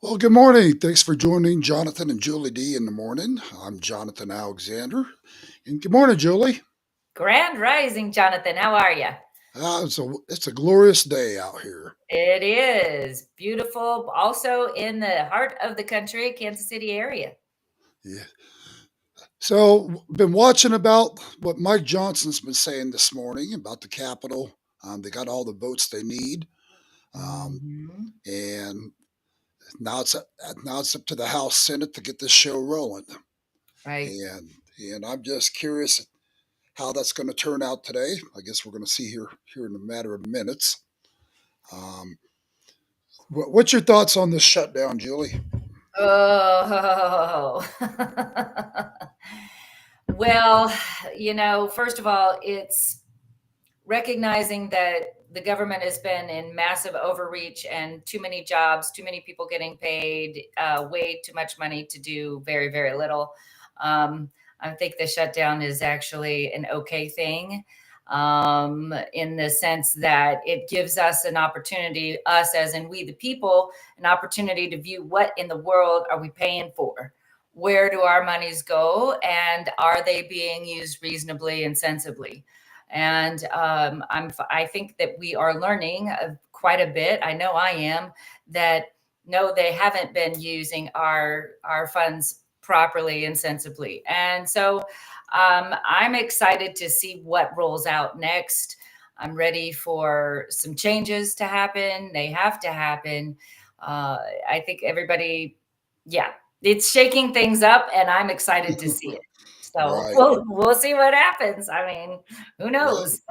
Well, good morning. Thanks for joining Jonathan and Julie D in the morning. I'm Jonathan Alexander. And good morning, Julie. Grand Rising, Jonathan. How are you? It's a glorious day out here. It is beautiful. Also in the heart of the country, Kansas City area. Yeah. So, been watching about what Mike Johnson's been saying this morning about the Capitol. They got all the votes they need, um, Hmm. and now it's now it's up to the House Senate to get this show rolling. Right. And I'm just curious how that's going to turn out today. I guess we're going to see here in a matter of minutes. Um, what's your thoughts on this shutdown, Julie? Oh. Well, first of all, it's recognizing that the government has been in massive overreach and too many jobs, too many people getting paid, way too much money to do very, very little. Um, I think the shutdown is actually an okay thing, in the sense that it gives us an opportunity, us as in we the people, an opportunity to view what in the world are we paying for? Where do our monies go? And are they being used reasonably and sensibly? And I think that we are learning quite a bit. I know I am. That no, they haven't been using our funds properly and sensibly. And so I'm excited to see what rolls out next. I'm ready for some changes to happen. They have to happen. I think everybody, yeah, it's shaking things up, and I'm excited to see it. So Right, we'll see what happens. I mean, who right. knows?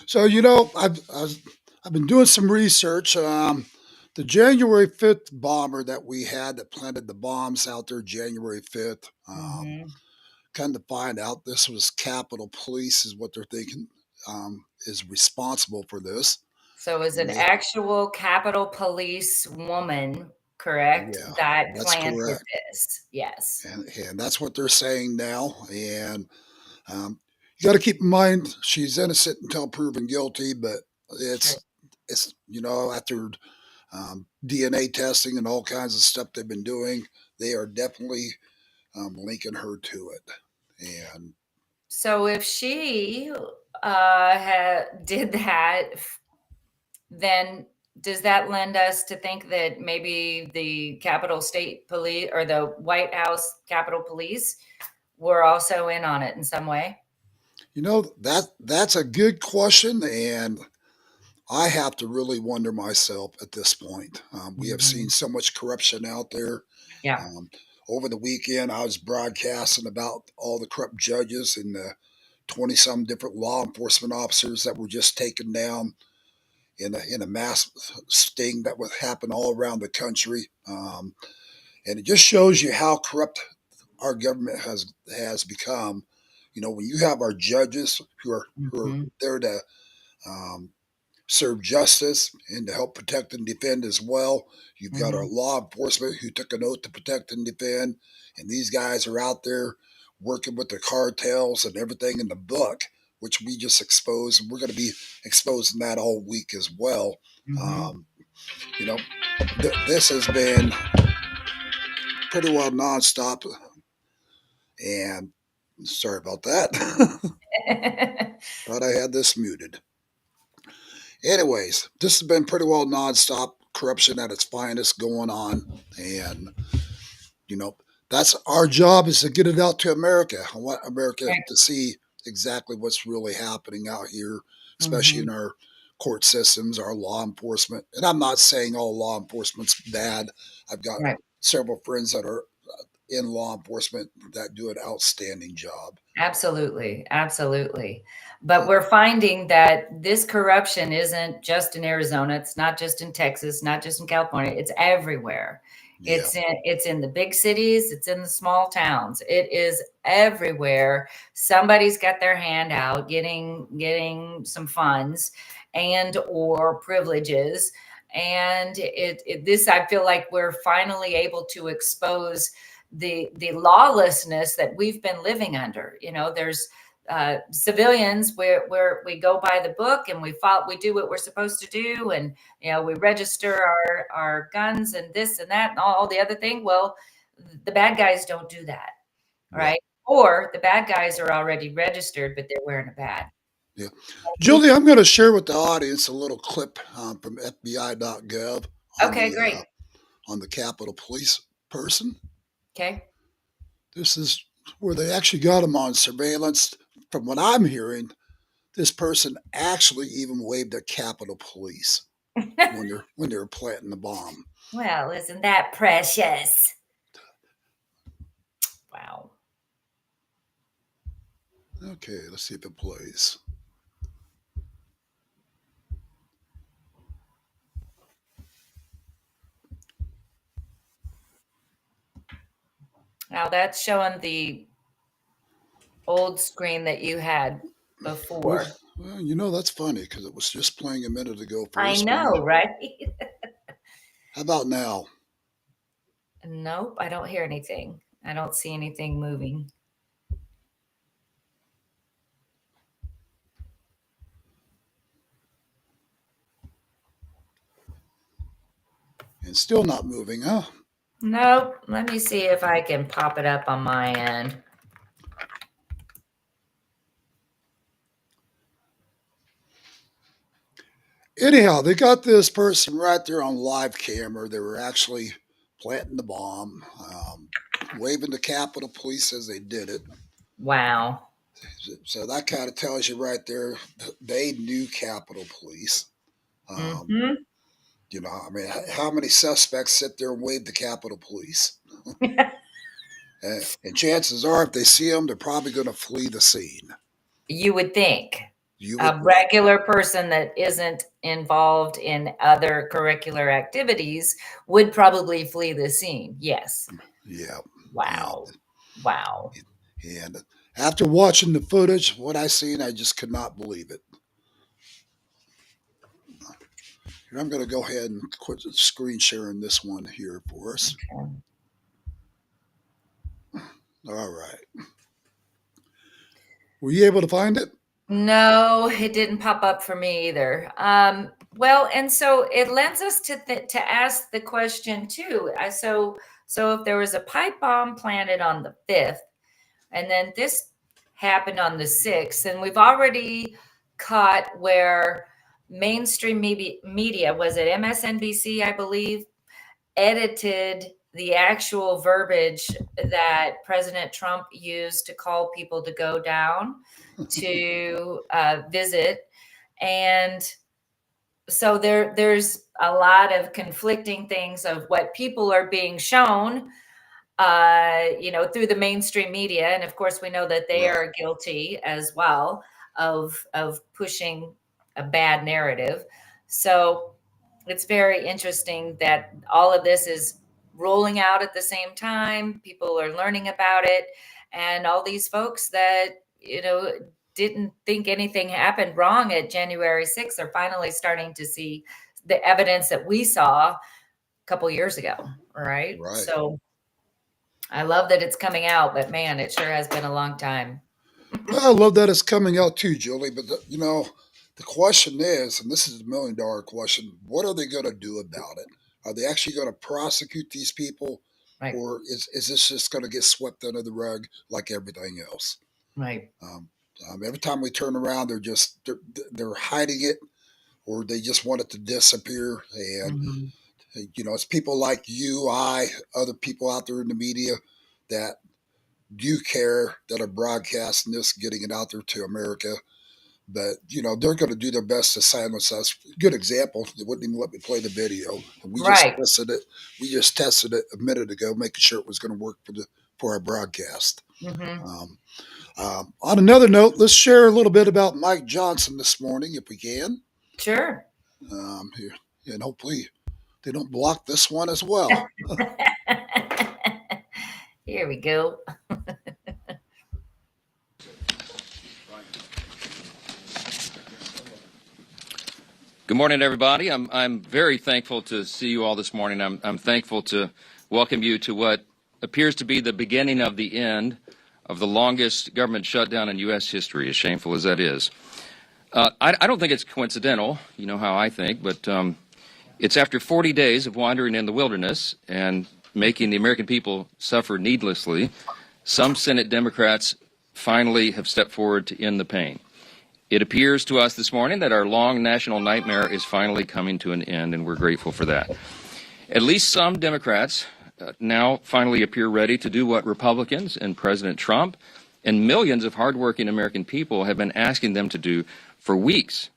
So I've been doing some research. The January 5th bomber that we had that planted the bombs out there January 5th. Hmm. Kind of find out this was Capitol Police is what they're thinking is responsible for this. So is And an they, actual Capitol Police woman, correct, yeah, that that's planted correct. this? Yes. And that's what they're saying now. And Um, you got to keep in mind she's innocent until proven guilty, but Sure. it's after DNA testing and all kinds of stuff they've been doing, they are definitely linking her to it. And So if she did that, then does that lend us to think that maybe the Capitol State Police or the White House Capitol Police were also in on it in some way? that's a good question, and I have to really wonder myself at this point. We have seen Hmm. so much corruption out there. Yeah. Um, Over the weekend, I was broadcasting about all the corrupt judges and the 20 some different law enforcement officers that were just taken down in a mass sting that would happen all around the country. And it just shows you how corrupt our government has become. When you have our judges who are Hmm. there to um, serve justice and to help protect and defend as well. You've got our Hmm. law enforcement who took an oath to protect and defend, and these guys are out there working with the cartels and everything in the book, which we just exposed, and we're going to be exposing that all week as well. Hmm. Um, you know, this has been pretty well nonstop, and sorry about that. Thought I had this muted. Anyways, this has been pretty well nonstop corruption at its finest going on, and you know that's our job is to get it out to America. I want America Right. to see exactly what's really happening out here, especially Hmm. in our court systems, our law enforcement. And I'm not saying all law enforcement's bad. I've got Right. several friends that are in law enforcement that do an outstanding job. Absolutely, absolutely. But we're finding that this corruption isn't just in Arizona, it's not just in Texas, not just in California, it's everywhere. Yeah, It's in the big cities, it's in the small towns. It is everywhere. Somebody's got their hand out getting some funds and or privileges. And this I feel like we're finally able to expose the lawlessness that we've been living under. civilians, where we go by the book and we do what we're supposed to do, and we register our guns and this and that and all the other thing. Well, the bad guys don't do that, right? Or the bad guys are already registered, but they're wearing a badge. Yeah. Julie, I'm going to share with the audience a little clip from FBI.gov Okay, great. On the Capitol Police person. Okay. This is where they actually got him on surveillance. From what I'm hearing, this person actually even waved at Capitol Police when they were planting the bomb. Well, isn't that precious? Wow. Okay, let's see if it plays. Now that's showing the old screen that you had before. Well, that's funny because it was just playing a minute ago for I this know, screen. right? How about now? Nope, I don't hear anything. I don't see anything moving. And still not moving, huh? Nope. Let me see if I can pop it up on my end. Anyhow, they got this person right there on live camera. They were actually planting the bomb, waving the Capitol Police as they did it. Wow. So that kind of tells you right there, they knew Capitol Police. Mm-hmm. How many suspects sit there and wave the Capitol Police? And chances are, if they see them, they're probably going to flee the scene. You would think. A regular person that isn't involved in other curricular activities would probably flee the scene. Yes. Yeah. Wow. Wow. And after watching the footage, what I seen, I just could not believe it. Here, I'm going to go ahead and quit screen sharing this one here for us. Okay. All right. Were you able to find it? No, it didn't pop up for me either. Well, and so it lends us to ask the question too. So if there was a pipe bomb planted on the 5th, and then this happened on the 6th, and we've already caught where mainstream media, was it MSNBC, I believe, edited the actual verbiage that President Trump used to call people to go down to visit. And so there's a lot of conflicting things of what people are being shown, through the mainstream media. And of course, we know that they are guilty as well of pushing a bad narrative. So it's very interesting that all of this is rolling out at the same time. People are learning about it. And all these folks that, didn't think anything happened wrong at January 6th are finally starting to see the evidence that we saw a couple years ago. Right. So I love that it's coming out, but man, it sure has been a long time. Well, I love that it's coming out too, Julie. But the question is, and this is the $1 million question: what are they going to do about it? Are they actually going to prosecute these people, right, or is this just going to get swept under the rug like everything else? Right. Every time we turn around, they're hiding it, or they just want it to disappear. And it's people like you, other people out there in the media that do care, that are broadcasting this, getting it out there to America. But they're going to do their best to silence us. Good example. They wouldn't even let me play the video. We just tested it. We just tested it a minute ago, making sure it was going to work for our broadcast. On another note, let's share a little bit about Mike Johnson this morning, if we can. Sure. And hopefully they don't block this one as well. Here we go. Good morning, everybody. I'm very thankful to see you all this morning. I'm thankful to welcome you to what appears to be the beginning of the end of the longest government shutdown in U.S. history, as shameful as that is. I don't think it's coincidental, you know how I think, but it's after 40 days of wandering in the wilderness and making the American people suffer needlessly, some Senate Democrats finally have stepped forward to end the pain. It appears to us this morning that our long national nightmare is finally coming to an end, and we're grateful for that. At least some Democrats now finally appear ready to do what Republicans and President Trump and millions of hardworking American people have been asking them to do for weeks.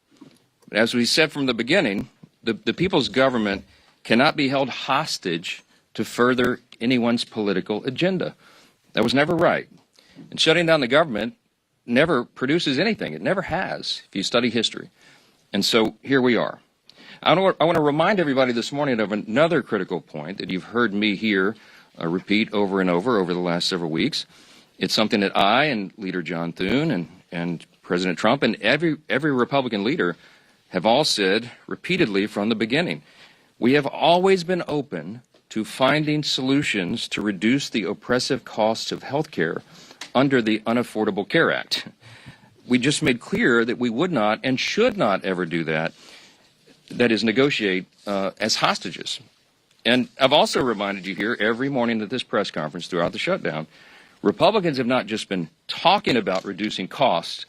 But as we said from the beginning, the people's government cannot be held hostage to further anyone's political agenda. That was never right. And shutting down the government never produces anything. It never has, if you study history. And so here we are. I want to remind everybody this morning of another critical point that you've heard me here repeat over and over the last several weeks. It's something that I and Leader John Thune and President Trump and every Republican leader have all said repeatedly from the beginning. We have always been open to finding solutions to reduce the oppressive costs of health care under the Unaffordable Care Act. We just made clear that we would not and should not ever do that, that is, negotiate as hostages. And I've also reminded you here every morning at this press conference throughout the shutdown, Republicans have not just been talking about reducing costs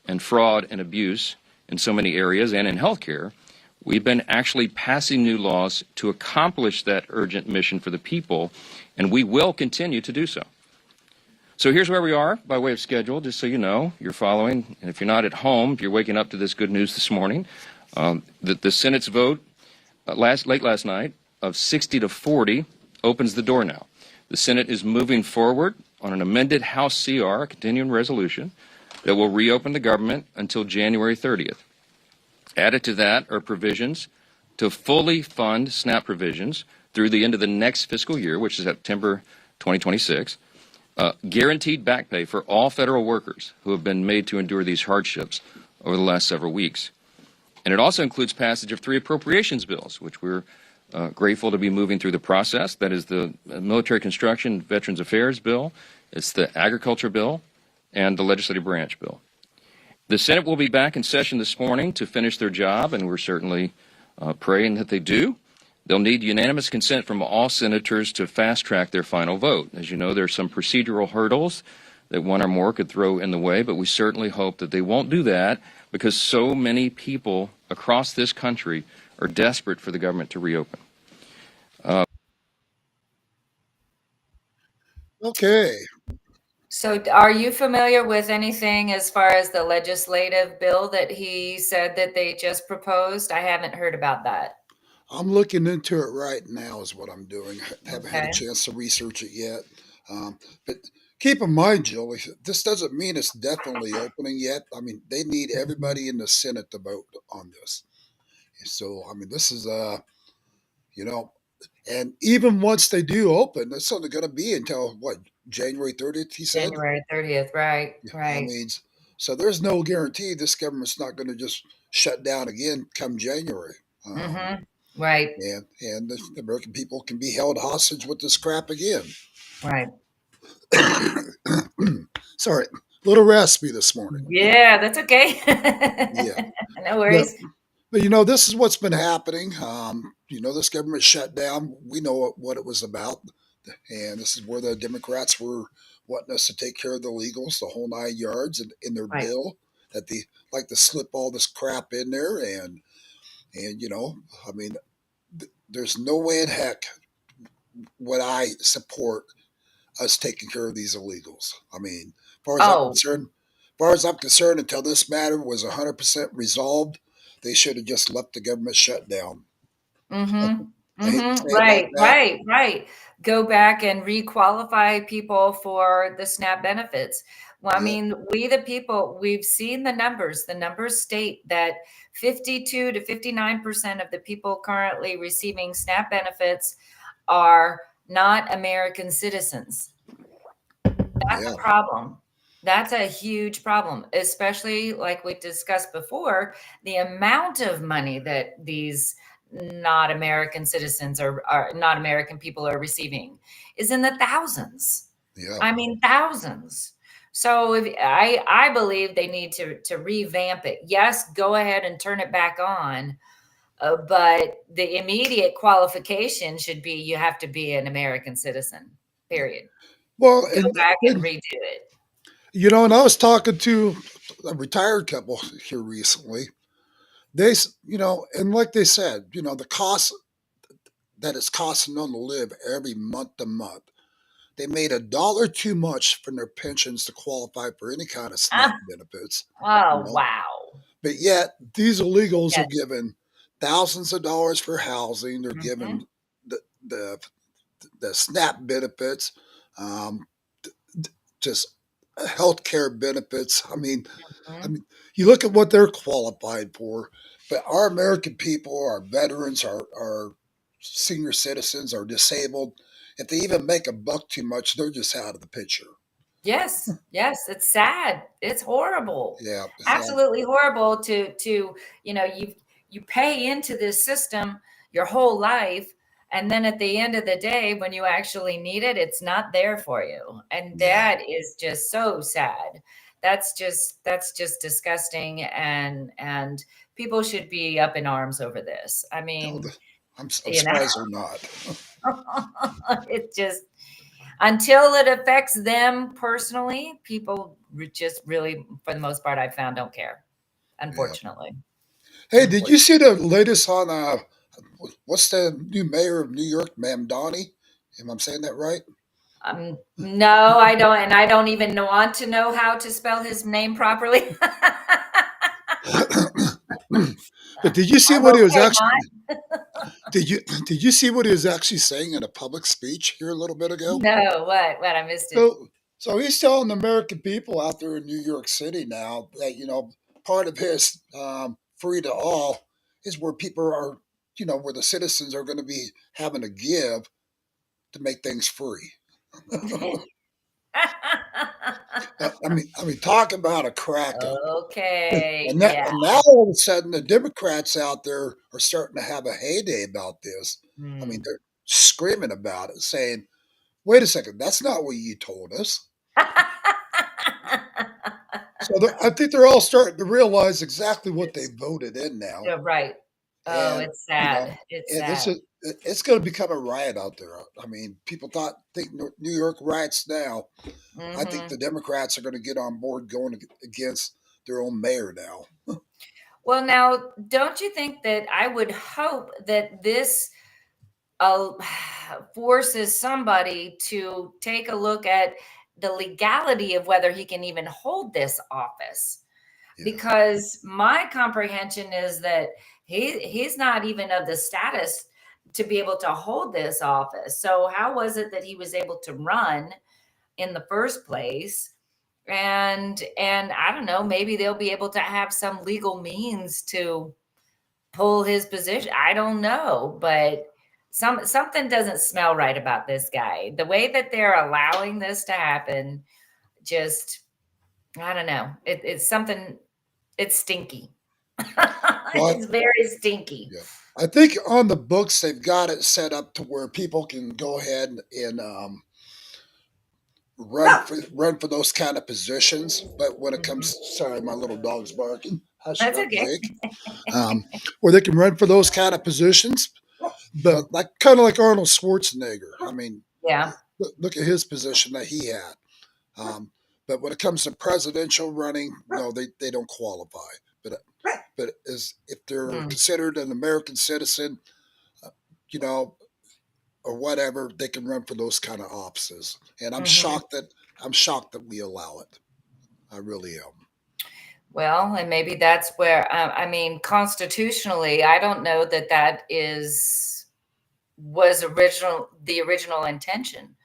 and fraud and abuse in so many areas and in health care. We've been actually passing new laws to accomplish that urgent mission for the people, and we will continue to do so. So here's where we are by way of schedule, just so you know, you're following. And if you're not at home, if you're waking up to this good news this morning, the Senate's vote late last night of 60 to 40 opens the door now. The Senate is moving forward on an amended House CR, a continuing resolution, that will reopen the government until January 30th. Added to that are provisions to fully fund SNAP provisions through the end of the next fiscal year, which is September 2026, guaranteed back pay for all federal workers who have been made to endure these hardships over the last several weeks. And it also includes passage of 3 appropriations bills, which we're grateful to be moving through the process. That is the Military Construction Veterans Affairs bill, it's the Agriculture bill, and the Legislative Branch bill. The Senate will be back in session this morning to finish their job, and we're certainly praying that they do. They'll need unanimous consent from all senators to fast-track their final vote. As you know, there are some procedural hurdles that one or more could throw in the way, but we certainly hope that they won't do that because so many people across this country are desperate for the government to reopen. Okay. So are you familiar with anything as far as the legislative bill that he said that they just proposed? I haven't heard about that. I'm looking into it right now is what I'm doing. I haven't had a Okay. chance to research it yet. But keep in mind, Julie, this doesn't mean it's definitely opening yet. I mean, they need everybody in the Senate to vote on this. So, I mean, this is, you know, and even once they do open, it's only going to be until what, January 30th, he said? January 30th, right, Yeah, I right. mean, so there's no guarantee this government's not going to just shut down again come January. Right, And the American people can be held hostage with this crap again. right. Sorry, little raspy this morning. Yeah, that's okay. Yeah, No but worries. but you know this is what's been happening. You know this government shutdown. We know what it was about, and this is where the Democrats were wanting us to take care of the illegals, the whole 9 yards, in their Right. bill that they like to slip all this crap in there, and you know, I mean, there's no way in heck would I support us taking care of these illegals. I mean, Oh, as far as I'm concerned, until this matter was 100% resolved, they should have just left the government shut down. mm-hmm. I hate to Mm-hmm. say it like that. Right. Go back and requalify people for the SNAP benefits. Well, I Yeah, mean, we the people, we've seen the numbers. The numbers state that 52 to 59% of the people currently receiving SNAP benefits are not American citizens. That's yeah, a problem. That's a huge problem, especially like we discussed before, the amount of money that these not American citizens are not American people are receiving is in the thousands. yeah. I mean, thousands. So I believe they need to revamp it. Yes, go ahead and turn it back on, but the immediate qualification should be you have to be an American citizen. Period. Well, Go back and redo it. and I was talking to a retired couple here recently. And like they said, the cost that it's costing them to live every month to month. They made $1 too much from their pensions to qualify for any kind of SNAP Ah, benefits, you oh know. wow. But yet these illegals are Yes. given thousands of dollars for housing. They're Hmm. given the the, the SNAP benefits, um, just health care benefits. I Hmm. mean, you look at what they're qualified for, but our American people, our veterans, our senior citizens, are disabled. If they even make a buck too much, they're just out of the picture. Yes, yes, it's sad. It's horrible. Yeah, Absolutely horrible to, you pay into this system your whole life, and then at the end of the day when you actually need it, it's not there for you. And yeah. that is just so sad. That's just disgusting, and people should be up in arms over this. I No, mean, I'm you know, surprised they're not. it just until it affects them personally, people just really, for the most part, I've found don't care. Yeah. Unfortunately, Hey, did you unfortunately. see the latest on what's the new mayor of New York, Ma'am Donnie? Am I saying that right? No, I don't, and I don't even want to know how to spell his name properly. But did you see I'm what he was okay, actually? not. Did you see what he was actually saying in a public speech here a little bit ago? No, what? I missed it. So he's telling the American people out there in New York City now that part of his free to all is where people are, where the citizens are going to be having to give to make things free. Talk about a crack up. Okay, And yeah. now all of a sudden the Democrats out there are starting to have a heyday about this. Hmm. They're screaming about it, saying, "Wait a second, that's not what you told us." So I think they're all starting to realize exactly what they It's voted in now, you're right. Oh, and it's sad. It's and sad. it's going to become a riot out there. People think New York riots now. I think Hmm. the Democrats are going to get on board going against their own mayor now. Well, now, don't you think that I would hope that this uh, forces somebody to take a look at the legality of whether he can even hold this office? Yeah, Because my comprehension is that he's not even of the status to be able to hold this office. So how was it that he was able to run in the first place? And I don't know, maybe they'll be able to have some legal means to pull his position. I don't know, but something doesn't smell right about this guy. The way that they're allowing this to happen, just I don't know. It's something. It's stinky. but It's very stinky. yeah, I think on the books they've got it set up to where people can go ahead and run for those kind of positions. But when it Mhm. comes, sorry, my little dog's barking. Hush it That's up, okay. Jake. Where they can run for those kind of positions, but like kind of like Arnold Schwarzenegger. Yeah. Look at his position that he had. Um, but when it comes to presidential running, no, they don't qualify. But as if they're Mm. considered an American citizen, uh, you know, or whatever, they can run for those kind of offices. And Hmm. I'm shocked that we allow it. I really am. Well, and maybe that's where I mean, constitutionally, I don't know that that is was the original intention.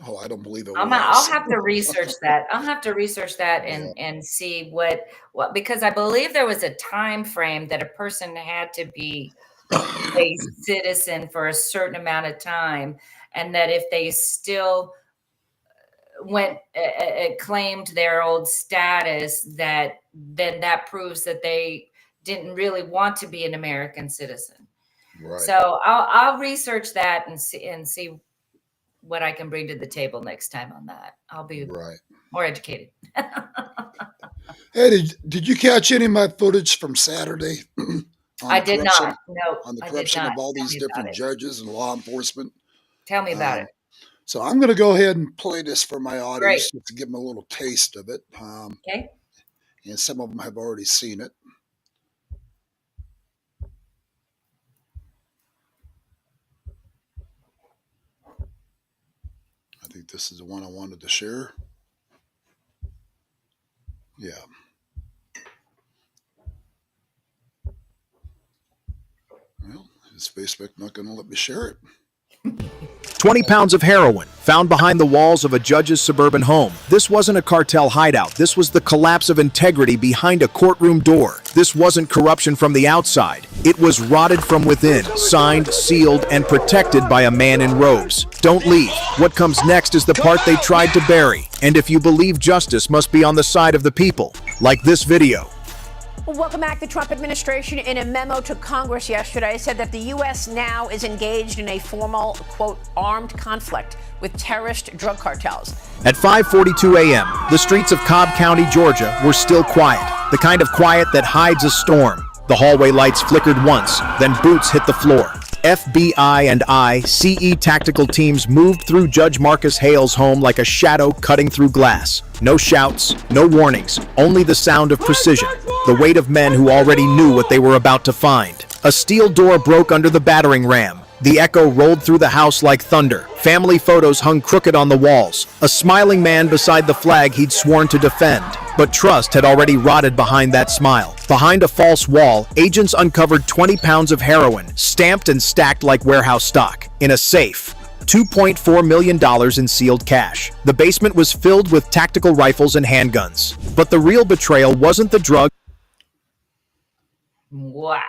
Oh, I don't believe it I'll was. have to research that. I'll have to research that Yeah. and see what because I believe there was a time frame that a person had to be a citizen for a certain amount of time, and that if they still went claimed their old status, that then that proves that they didn't really want to be an American citizen. Right. So I'll research that and see what I can bring to the table next time on that. I'll be Right. more educated. Hey, did you catch any of my footage from Saturday on I the did not. corruption No, on the I did corruption not. of all Tell these me about different it. judges and law enforcement? Tell me about Um, it. so I'm going to go ahead and play this for my Great. audience just to give them a little taste of it. Okay. And some of them have already seen it. I think this is the one I wanted to share. Yeah. Well, is Facebook not going to let me share it? 20 pounds of heroin found behind the walls of a judge's suburban home. This wasn't a cartel hideout. This was the collapse of integrity behind a courtroom door. This wasn't corruption from the outside. It was rotted from within, signed, sealed, and protected by a man in robes. Don't leave. What comes next is the part they tried to bury. And if you believe justice must be on the side of the people, like this video. Well, welcome back. The Trump administration, in a memo to Congress yesterday, said that the U.S. now is engaged in a formal, quote, armed conflict with terrorist drug cartels. At 5:42 a.m., the streets of Cobb County, Georgia, were still quiet, the kind of quiet that hides a storm. The hallway lights flickered once, then boots hit the floor. FBI and ICE tactical teams moved through Judge Marcus Hale's home like a shadow cutting through glass. No shouts, no warnings, only the sound of precision, the weight of men who already knew what they were about to find. A steel door broke under the battering ram. The echo rolled through the house like thunder. Family photos hung crooked on the walls. A smiling man beside the flag he'd sworn to defend. But trust had already rotted behind that smile. Behind a false wall, agents uncovered 20 pounds of heroin, stamped and stacked like warehouse stock, in a safe. $2.4 million in sealed cash. The basement was filled with tactical rifles and handguns. But the real betrayal wasn't the drug. Wow.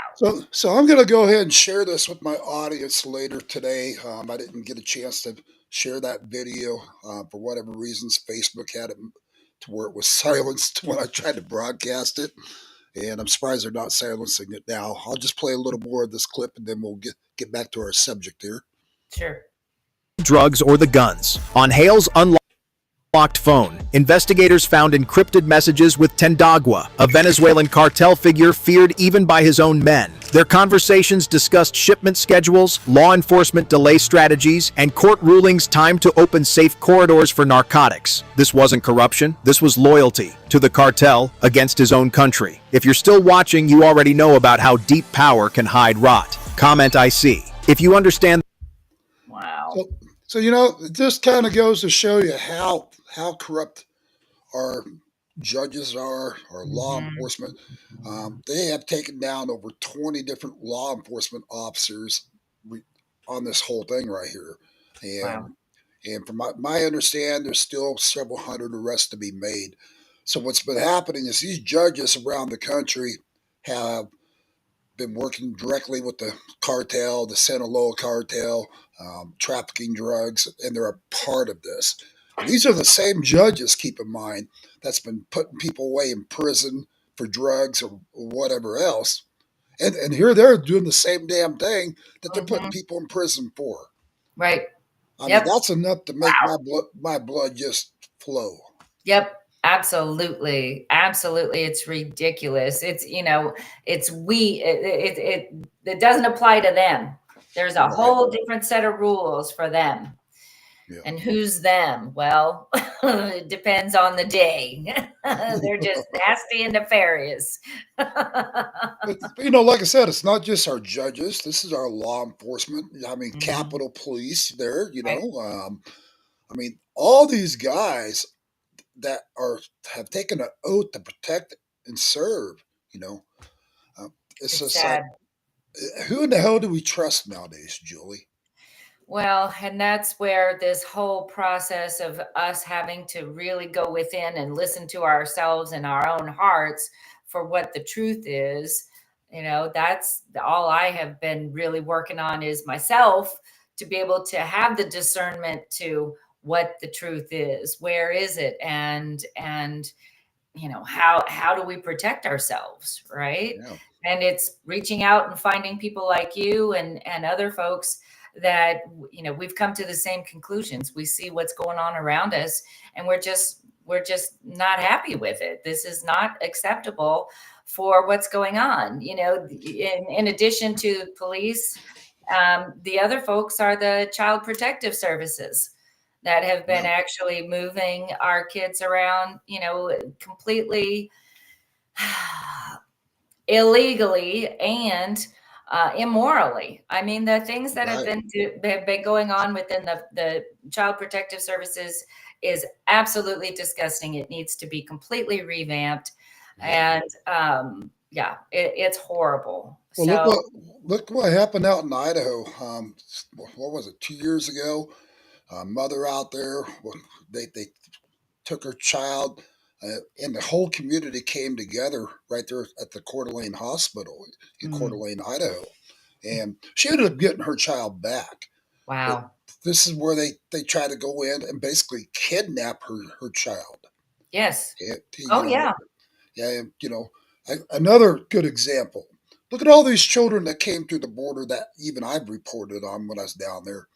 So I'm going to go ahead and share this with my audience later today. I didn't get a chance to share that video for whatever reasons. Facebook had it to where it was silenced when I tried to broadcast it, and I'm surprised they're not silencing it now. I'll just play a little more of this clip, and then we'll get back to our subject here. Sure. Drugs or the guns. On Hale's unlocked phone, investigators found encrypted messages with Tendagua, a Venezuelan cartel figure feared even by his own men. Their conversations discussed shipment schedules, law enforcement delay strategies, and court rulings timed to open safe corridors for narcotics. This wasn't corruption. This was loyalty to the cartel against his own country. If you're still watching, you already know about how deep power can hide rot. Comment I see. If you understand. Wow. So it just kind of goes to show you how corrupt our judges are, our law enforcement. They have taken down over 20 different law enforcement officers on this whole thing right here. Wow. And from my understanding, there's still several hundred arrests to be made. So what's been happening is these judges around the country have been working directly with the cartel, the Sinaloa cartel, trafficking drugs, and they're a part of this. And these are the same judges, keep in mind, that's been putting people away in prison for drugs or whatever else. And here they're doing the same damn thing that they're putting people in prison for. Right. I Yep. mean, that's enough to make my blood just flow. Yep. Absolutely. Absolutely. It's ridiculous. It doesn't apply to them. There's a whole different set of rules for them. Yeah. And who's them? Well, it depends on the day. They're just nasty and nefarious. But, like I said, it's not just our judges. This is our law enforcement. I mean, Capitol Police there, Right. I mean, all these guys that have taken an oath to protect and serve, it's just sad. Like, who in the hell do we trust nowadays, Julie? Well, and that's where this whole process of us having to really go within and listen to ourselves and our own hearts for what the truth is, that's all I have been really working on is myself to be able to have the discernment to what the truth is, where is it, and how do we protect ourselves, right? Yeah. And it's reaching out and finding people like you and other folks that we've come to the same conclusions. We see what's going on around us, and we're we're just not happy with it. This is not acceptable for what's going on. In addition to police, the other folks are the child protective services that have been actually moving our kids around, completely illegally and immorally. I mean, the things that have been going on within the child protective services is absolutely disgusting. It needs to be completely revamped, and it's horrible. Well, look what happened out in Idaho. What was it? 2 years ago, a mother out there. They took her child, and the whole community came together right there at the Coeur d'Alene Hospital in Coeur d'Alene, Idaho, and she ended up getting her child back. But Wow. this is where they try to go in and basically kidnap her child. Yes. Yeah, and another good example. Look at all these children that came through the border that even I've reported on when I was down there.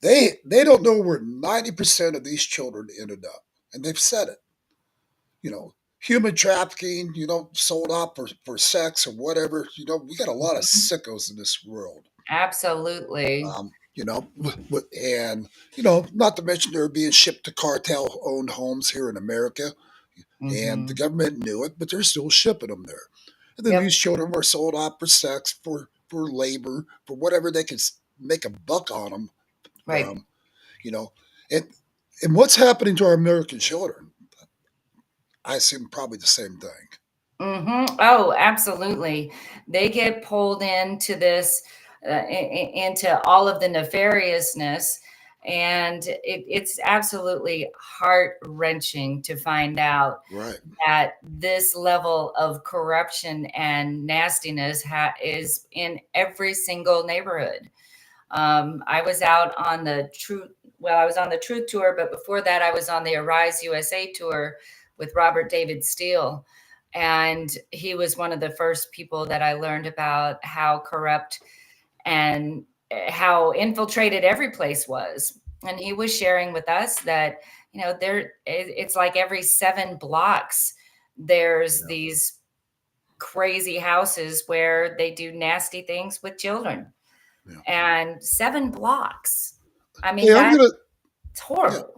They don't know where 90% of these children ended up, and they've said it. Human trafficking, sold out for sex or whatever. We got a lot of sickos in this world. Absolutely. And not to mention they're being shipped to cartel-owned homes here in America, and the government knew it, but they're still shipping them there. And then these children were sold out for sex, for labor, for whatever they could make a buck on them. Right. And what's happening to our American children? I assume probably the same thing. Oh, absolutely. They get pulled into this, into all of the nefariousness. And it's absolutely heart-wrenching to find out that this level of corruption and nastiness is in every single neighborhood. I was out on the Truth Tour, but before that, I was on the Arise USA tour with Robert David Steele. And he was one of the first people that I learned about how corrupt and how infiltrated every place was. And he was sharing with us that, it's like every 7 blocks, there's these crazy houses where they do nasty things with children. And 7 blocks. I mean, it's horrible.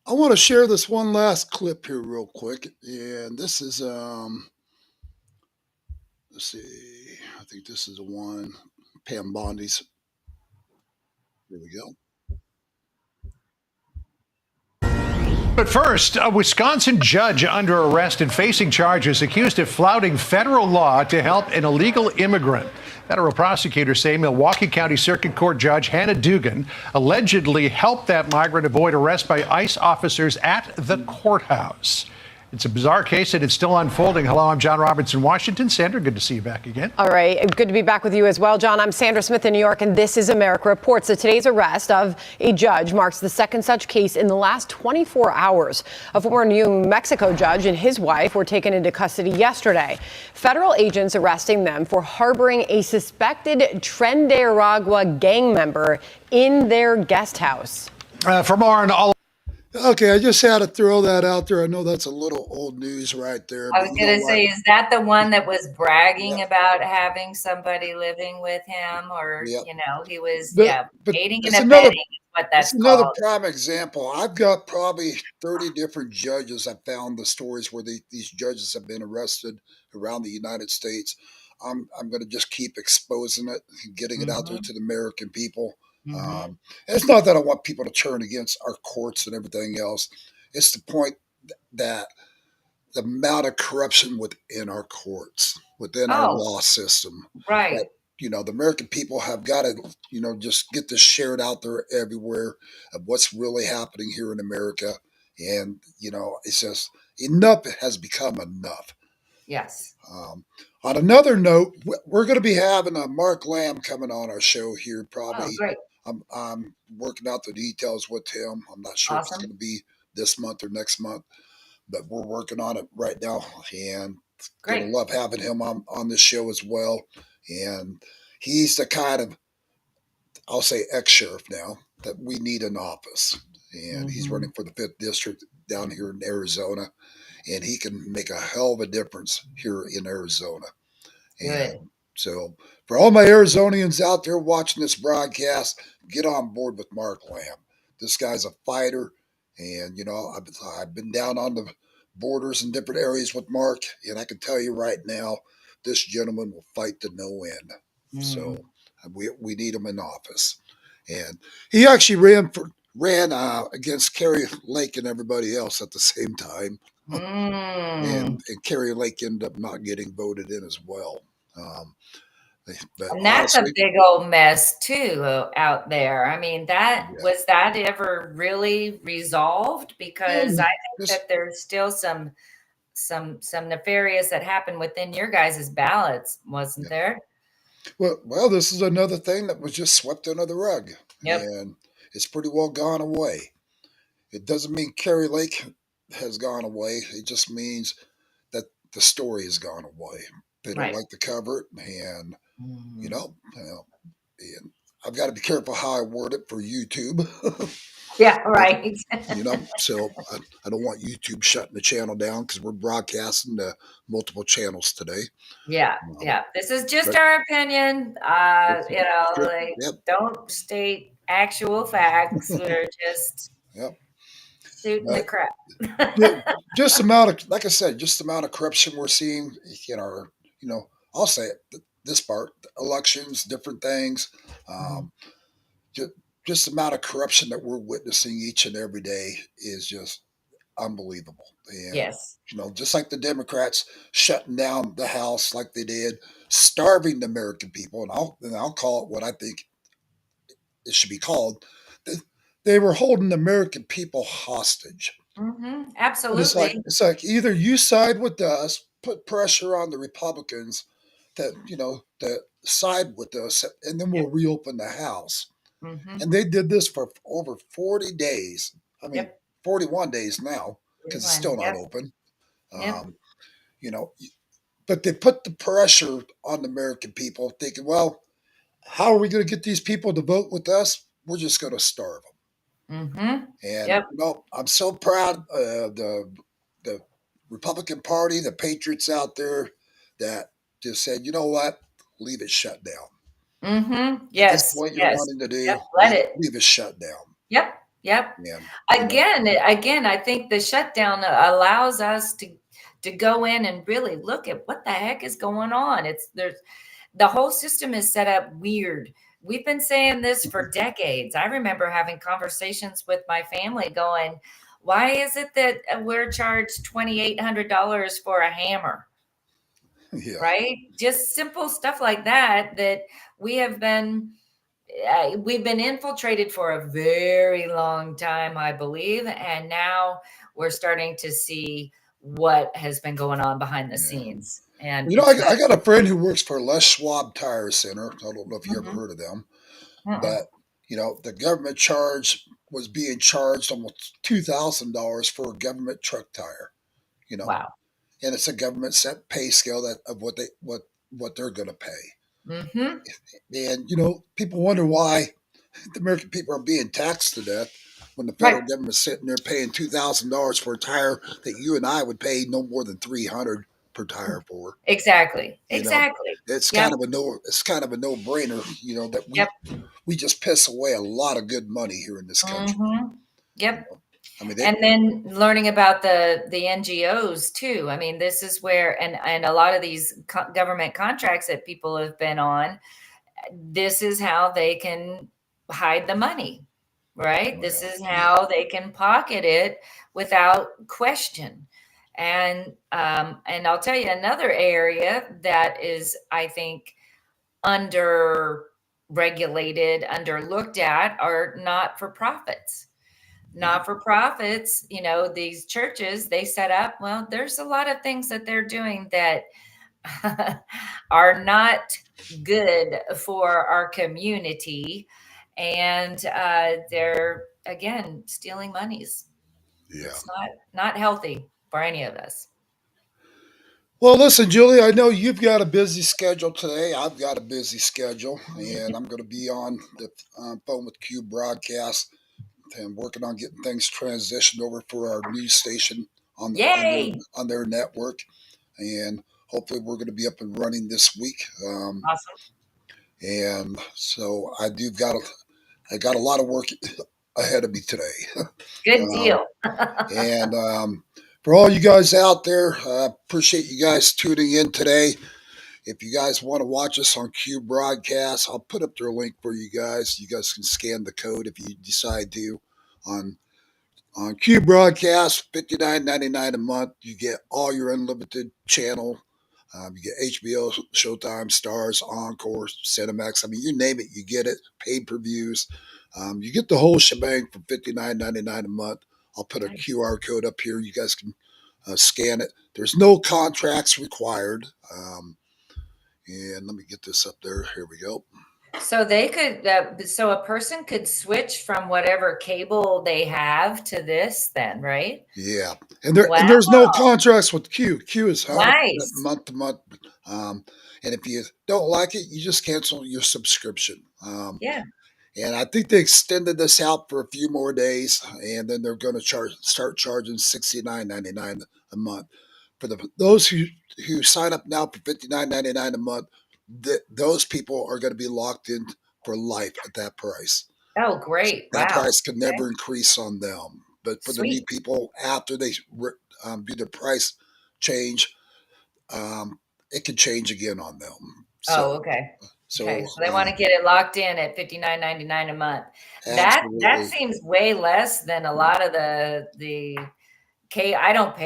I want to share this one last clip here real quick. And this is, let's see, I think this is the one, Pam Bondi's. Here we go. But first, a Wisconsin judge under arrest and facing charges accused of flouting federal law to help an illegal immigrant. Federal prosecutors say Milwaukee County Circuit Court Judge Hannah Dugan allegedly helped that migrant avoid arrest by ICE officers at the courthouse. It's a bizarre case and it's still unfolding. Hello, I'm John Roberts in Washington. Sandra, good to see you back again. All right. Good to be back with you as well, John. I'm Sandra Smith in New York, and this is America Reports. So today's arrest of a judge marks the second such case in the last 24 hours. A former New Mexico judge and his wife were taken into custody yesterday. Federal agents arresting them for harboring a suspected Tren de Aragua gang member in their guest house. For more on all. Okay, I just had to throw that out there. I know that's a little old news right there. I was going to say, is that the one that was bragging about having somebody living with him, or he was aiding and abetting? What that's called. Another prime example. I've got probably 30 different judges. I found the stories where these judges have been arrested around the United States. I'm going to just keep exposing it, getting it out there to the American people. It's not that I want people to turn against our courts and everything else. It's the point that the amount of corruption within our courts, within our law system, right? The American people have got to, just get this shared out there everywhere of what's really happening here in America. And, it's just enough has become enough. Yes. On another note, we're going to be having Mark Lamb coming on our show here probably. Oh, great. I'm working out the details with him. I'm not sure if it's going to be this month or next month, but we're working on it right now. And going to love having him on the show as well. And he's the kind of, I'll say, ex-sheriff now that we need in office. And he's running for the 5th district down here in Arizona, and he can make a hell of a difference here in Arizona. Good. And so, for all my Arizonians out there watching this broadcast, get on board with Mark Lamb. This guy's a fighter, and I've been down on the borders in different areas with Mark, and I can tell you right now, this gentleman will fight to no end. So we need him in office, and he actually ran against Kerry Lake and everybody else at the same time. Mm. And Kerry Lake ended up not getting voted in as well. But And that's a honestly, big old mess too out there. I mean, yeah, was that ever really resolved? Because I think this, that there's still some nefarious that happened within your guys' ballots, wasn't yeah. there? Well, this is another thing that was just swept under the rug, Yep. and it's pretty well gone away. It doesn't mean Kerry Lake has gone away. It just means that the story has gone away. They don't Right. like to cover it, and Mm. and I've got to be careful how I word it for YouTube. Yeah, right. So I don't want YouTube shutting the channel down because we're broadcasting to multiple channels today. Yeah, Um, this is just but our opinion. sure, Like, yep, don't state actual facts. We're just yep. shooting the But crap. just amount of, like I said, just the amount of corruption we're seeing in our, I'll say it, this part, elections, different things, Mhm. just, just the amount of corruption that we're witnessing each and every day is just unbelievable. And Yes. just like the Democrats shutting down the House like they did, starving the American people, and I'll call it what I think it should be called. They were holding the American people hostage. And Absolutely. it's like either you side with us, put pressure on the Republicans that side with us, and then we'll Yep. reopen the House. Mhm. And they did this for over 40 days. I mean, Yep. 41 days now Good because it's still one. not Yep. open. Yep. Um, you know, but they put the pressure on the American people, thinking, well, how are we going to get these people to vote with us? We're just going to starve them. Mhm. And Yep. I'm so proud of the Republican Party, the patriots out there that just said, you know what, leave it shut down. Mhm. At this Yes. point, you're Yes. wanting to Yep. do Let it. leave it shut down. Yep. Yep. And Again, I think the shutdown allows us to go in and really look at what the heck is going on. There's the whole system is set up weird. We've been saying this for decades. I remember having conversations with my family going, why is it that we're charged $2,800 for a hammer? yeah, Right? Just simple stuff like that we have been we've been infiltrated for a very long time, I believe, and now we're starting to see what has been going on behind the yeah. scenes, and I, it's bad. I got a friend who works for Les Schwab Tire Center. I don't know if you ever Mhm. heard of them, Mm-mm. but the government was being charged almost $2,000 for a government truck tire. You know, Wow. and it's a government set pay scale of what they're going to pay. Hmm. And people wonder why the American people are being taxed to death when the federal Right. government's sitting there paying $2,000 for a tire that you and I would pay no more than 300 per tire for. Exactly. You know, Exactly. it's Yep. kind of a no brainer. That Yep. we just piss away a lot of good money here in this country. Hmm. You Yep. know, I mean, And then learning about the NGOs too. I mean, this is where and a lot of these government contracts that people have been on, this is how they can hide the money, right? This well, is yeah, how they can pocket it without question. And I'll tell you another area that is, I think, under regulated, under looked at are not for profits. Not for profits, these churches they set up. Well, there's a lot of things that they're doing that are not good for our community, and they're again stealing monies. yeah. It's not healthy for any of us. Well, listen, Julie, I know you've got a busy schedule today. I've got a busy schedule, and I'm going to be on the phone with Q broadcast and working on getting things transitioned over for our news station on Yay! on their network, and hopefully we're going to be up and running this week. Awesome. And so I got a lot of work ahead of me today. Good deal. And for all you guys out there, appreciate you guys tuning in today. If you guys want to watch us on Q Broadcast, I'll put up their link for you guys. You guys can scan the code if you decide to. On Q Broadcast, $59.99 a month. You get all your unlimited channel. You get HBO, Showtime, Stars, Encore, Cinemax. I mean, you name it, you get it. Pay-per-views. You get the whole shebang for $59.99 a month. I'll put a QR code up here. You guys can scan it. There's no contracts required. And let me get this up there. Here we go. So they could, so a person could switch from whatever cable they have to this then, right? Yeah. And there's no contracts with Q. Q is 100% Nice. month to month. And if you don't like it, you just cancel your subscription. Yeah. And I think they extended this out for a few more days, and then they're going to start charging $69.99 a month for those who sign up now for $59.99 a month. Those people are going to be locked in for life at that price. Oh, great. That Wow. price can never increase on them. But for the new Sweet. people, after they do the price change, it can change again on them. So, Oh, okay. So, Okay. So they want to get it locked in at $59.99 a month. That absolutely. seems way less than a lot of the I don't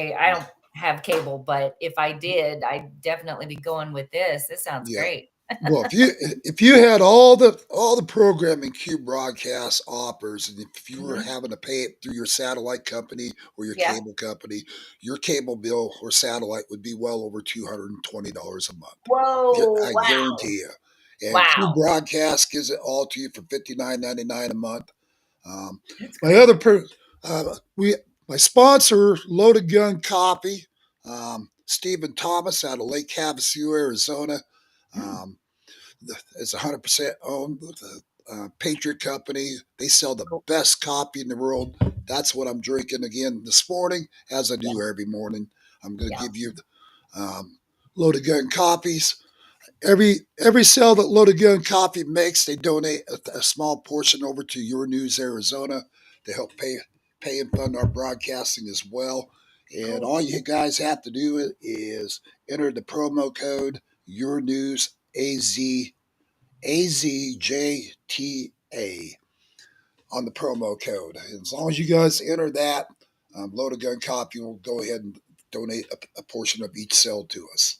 have cable, but if I did, I'd definitely be going with this. This sounds Yeah. great. Well, if you had all the programming Q Broadcast offers, and if you were having to pay it through your satellite company or your Yeah. cable company, your cable bill or satellite would be well over $220 a month. Whoa. I Wow. guarantee you. And Q Wow. Broadcast gives it all to you for $59.99 a month. That's My great. other my sponsor, Loaded Gun Coffee, Stephen Thomas out of Lake Havasu, Arizona. It's 100% owned with a Patriot Company. They sell the best coffee in the world. That's what I'm drinking again this morning, as I do every morning. I'm going to give you Loaded Gun coffees. Every sale that Loaded Gun Coffee makes, they donate a small portion over to Your News Arizona to help pay and fund our broadcasting as well. And all you guys have to do is enter the promo code Your News AZJTA on the promo code. And as long as you guys enter that, Loaded Gun Coffee will go ahead and donate a portion of each sale to us.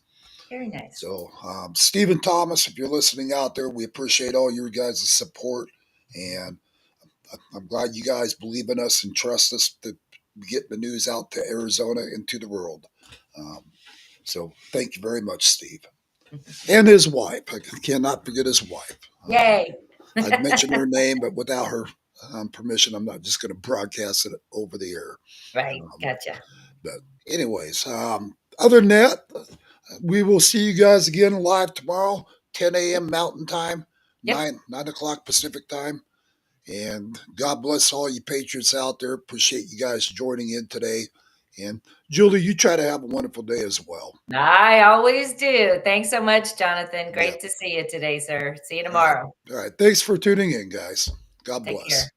Very nice. So, Stephen Thomas, if you're listening out there, we appreciate all your guys' support. And I'm glad you guys believe in us and trust us to get the news out to Arizona and to the world. So thank you very much, Steve. And his wife. I cannot forget his wife. Yay. I'd mention her name, but without her permission, I'm not just going to broadcast it over the air. Right. Gotcha. But anyways, other than that, we will see you guys again live tomorrow, 10 a.m. Mountain Time, 9 o'clock Pacific Time. And God bless all you Patriots out there. Appreciate you guys joining in today. And Julie, you try to have a wonderful day as well. I always do. Thanks so much, Jonathan. Great to see you today, sir. See you tomorrow. All right. Thanks for tuning in, guys. God bless. Take care.